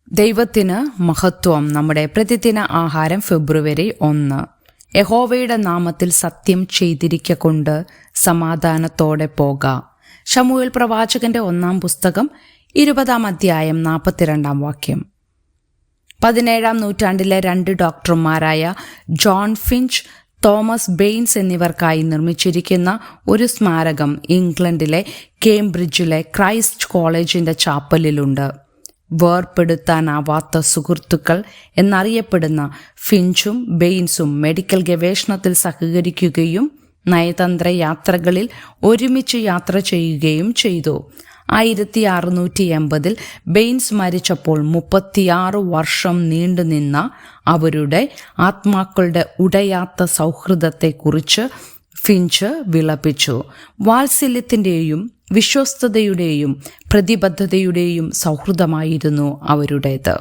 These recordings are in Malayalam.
ദൈവത്തിന് മഹത്വം. നമ്മുടെ പ്രതിദിന ആഹാരം ഫെബ്രുവരി 1. യഹോവയുടെ നാമത്തിൽ സത്യം ചെയ്തിരിക്കൊണ്ട് സമാധാനത്തോടെ പോക. ശമൂവേൽ പ്രവാചകന്റെ 1 പുസ്തകം 20 അധ്യായം 42 വാക്യം. 17 നൂറ്റാണ്ടിലെ 2 ഡോക്ടർമാരായ ജോൺ ഫിഞ്ച്, തോമസ് ബെയിൻസ് എന്നിവർക്കായി നിർമ്മിച്ചിരിക്കുന്ന ഒരു സ്മാരകം ഇംഗ്ലണ്ടിലെ കേംബ്രിഡ്ജിലെ ക്രൈസ്റ്റ് കോളേജിന്റെ ചാപ്പലിലുണ്ട്. വേർപെടുത്താനാവാത്ത സുഹൃത്തുക്കൾ എന്നറിയപ്പെടുന്ന ഫിഞ്ചും ബെയിൻസും മെഡിക്കൽ ഗവേഷണത്തിൽ സഹകരിക്കുകയും നയതന്ത്ര യാത്രകളിൽ ഒരുമിച്ച് യാത്ര ചെയ്യുകയും ചെയ്തു. 1680 ബെയിൻസ് മരിച്ചപ്പോൾ 36 വർഷം നീണ്ടുനിന്ന അവരുടെ ആത്മാക്കളുടെ ഉടയാത്ത സൗഹൃദത്തെക്കുറിച്ച് ഫിഞ്ച് വിലപിച്ചു. വാത്സല്യത്തിൻ്റെയും വിശ്വസ്തതയുടെയും പ്രതിബദ്ധതയുടെയും സൗഹൃദമായിരുന്നു അവരുടേത്.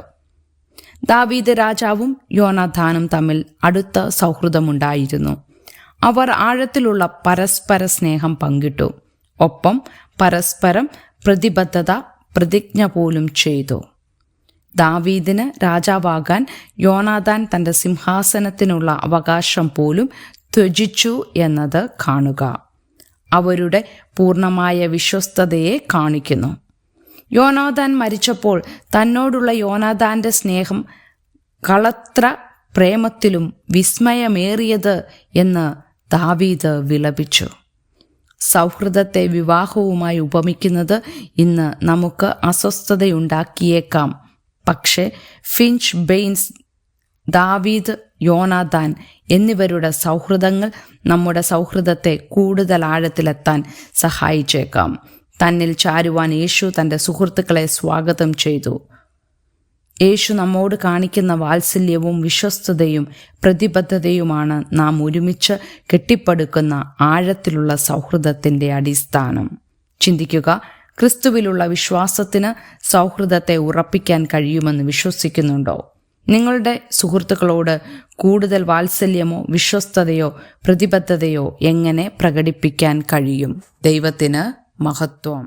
ദാവീദ് രാജാവും യോനാഥാനും തമ്മിൽ അടുത്ത സൗഹൃദമുണ്ടായിരുന്നു. അവർ ആഴത്തിലുള്ള പരസ്പര സ്നേഹം പങ്കിട്ടു. ഒപ്പം പരസ്പരം പ്രതിജ്ഞ പോലും ചെയ്തു. ദാവീദിന് രാജാവാകാൻ യോനാഥാൻ തൻ്റെ സിംഹാസനത്തിനുള്ള അവകാശം പോലും ത്യജിച്ചു എന്നത് കാണുക. അവരുടെ പൂർണ്ണമായ വിശ്വസ്തതയെ കാണിക്കുന്നു. യോനാഥാൻ മരിച്ചപ്പോൾ തന്നോടുള്ള യോനാഥാന്റെ സ്നേഹം കളത്ര പ്രേമത്തിലും വിസ്മയമേറിയത് എന്ന് ദാവീദ് വിലപിച്ചു. സൗഹൃദത്തെ വിവാഹവുമായി ഉപമിക്കുന്നത് ഇന്ന് നമുക്ക് അസ്വസ്ഥതയുണ്ടാക്കിയേക്കാം. പക്ഷേ ഫിഞ്ച്, ബെയിൻസ്, ദാവീദ്, യോനാഥാൻ എന്നിവരുടെ സൗഹൃദങ്ങൾ നമ്മുടെ സൗഹൃദത്തെ കൂടുതൽ ആഴത്തിലെത്താൻ സഹായിച്ചേക്കാം. തന്നിൽ ചാരുവാൻ യേശു തൻ്റെ സുഹൃത്തുക്കളെ സ്വാഗതം ചെയ്തു. യേശു നമ്മോട് കാണിക്കുന്ന വാത്സല്യവും വിശ്വസ്തതയും പ്രതിബദ്ധതയുമാണ് നാം ഒരുമിച്ച് കെട്ടിപ്പടുക്കുന്ന ആഴത്തിലുള്ള സൗഹൃദത്തിൻ്റെ അടിസ്ഥാനം. ചിന്തിക്കുക, ക്രിസ്തുവിലുള്ള വിശ്വാസത്തിന് സൗഹൃദത്തെ ഉറപ്പിക്കാൻ കഴിയുമെന്ന് വിശ്വസിക്കുന്നുണ്ടോ? നിങ്ങളുടെ സുഹൃത്തുക്കളോട് കൂടുതൽ വാത്സല്യമോ വിശ്വസ്തതയോ പ്രതിബദ്ധതയോ എങ്ങനെ പ്രകടിപ്പിക്കാൻ കഴിയും? ദൈവത്തിന് മഹത്വം.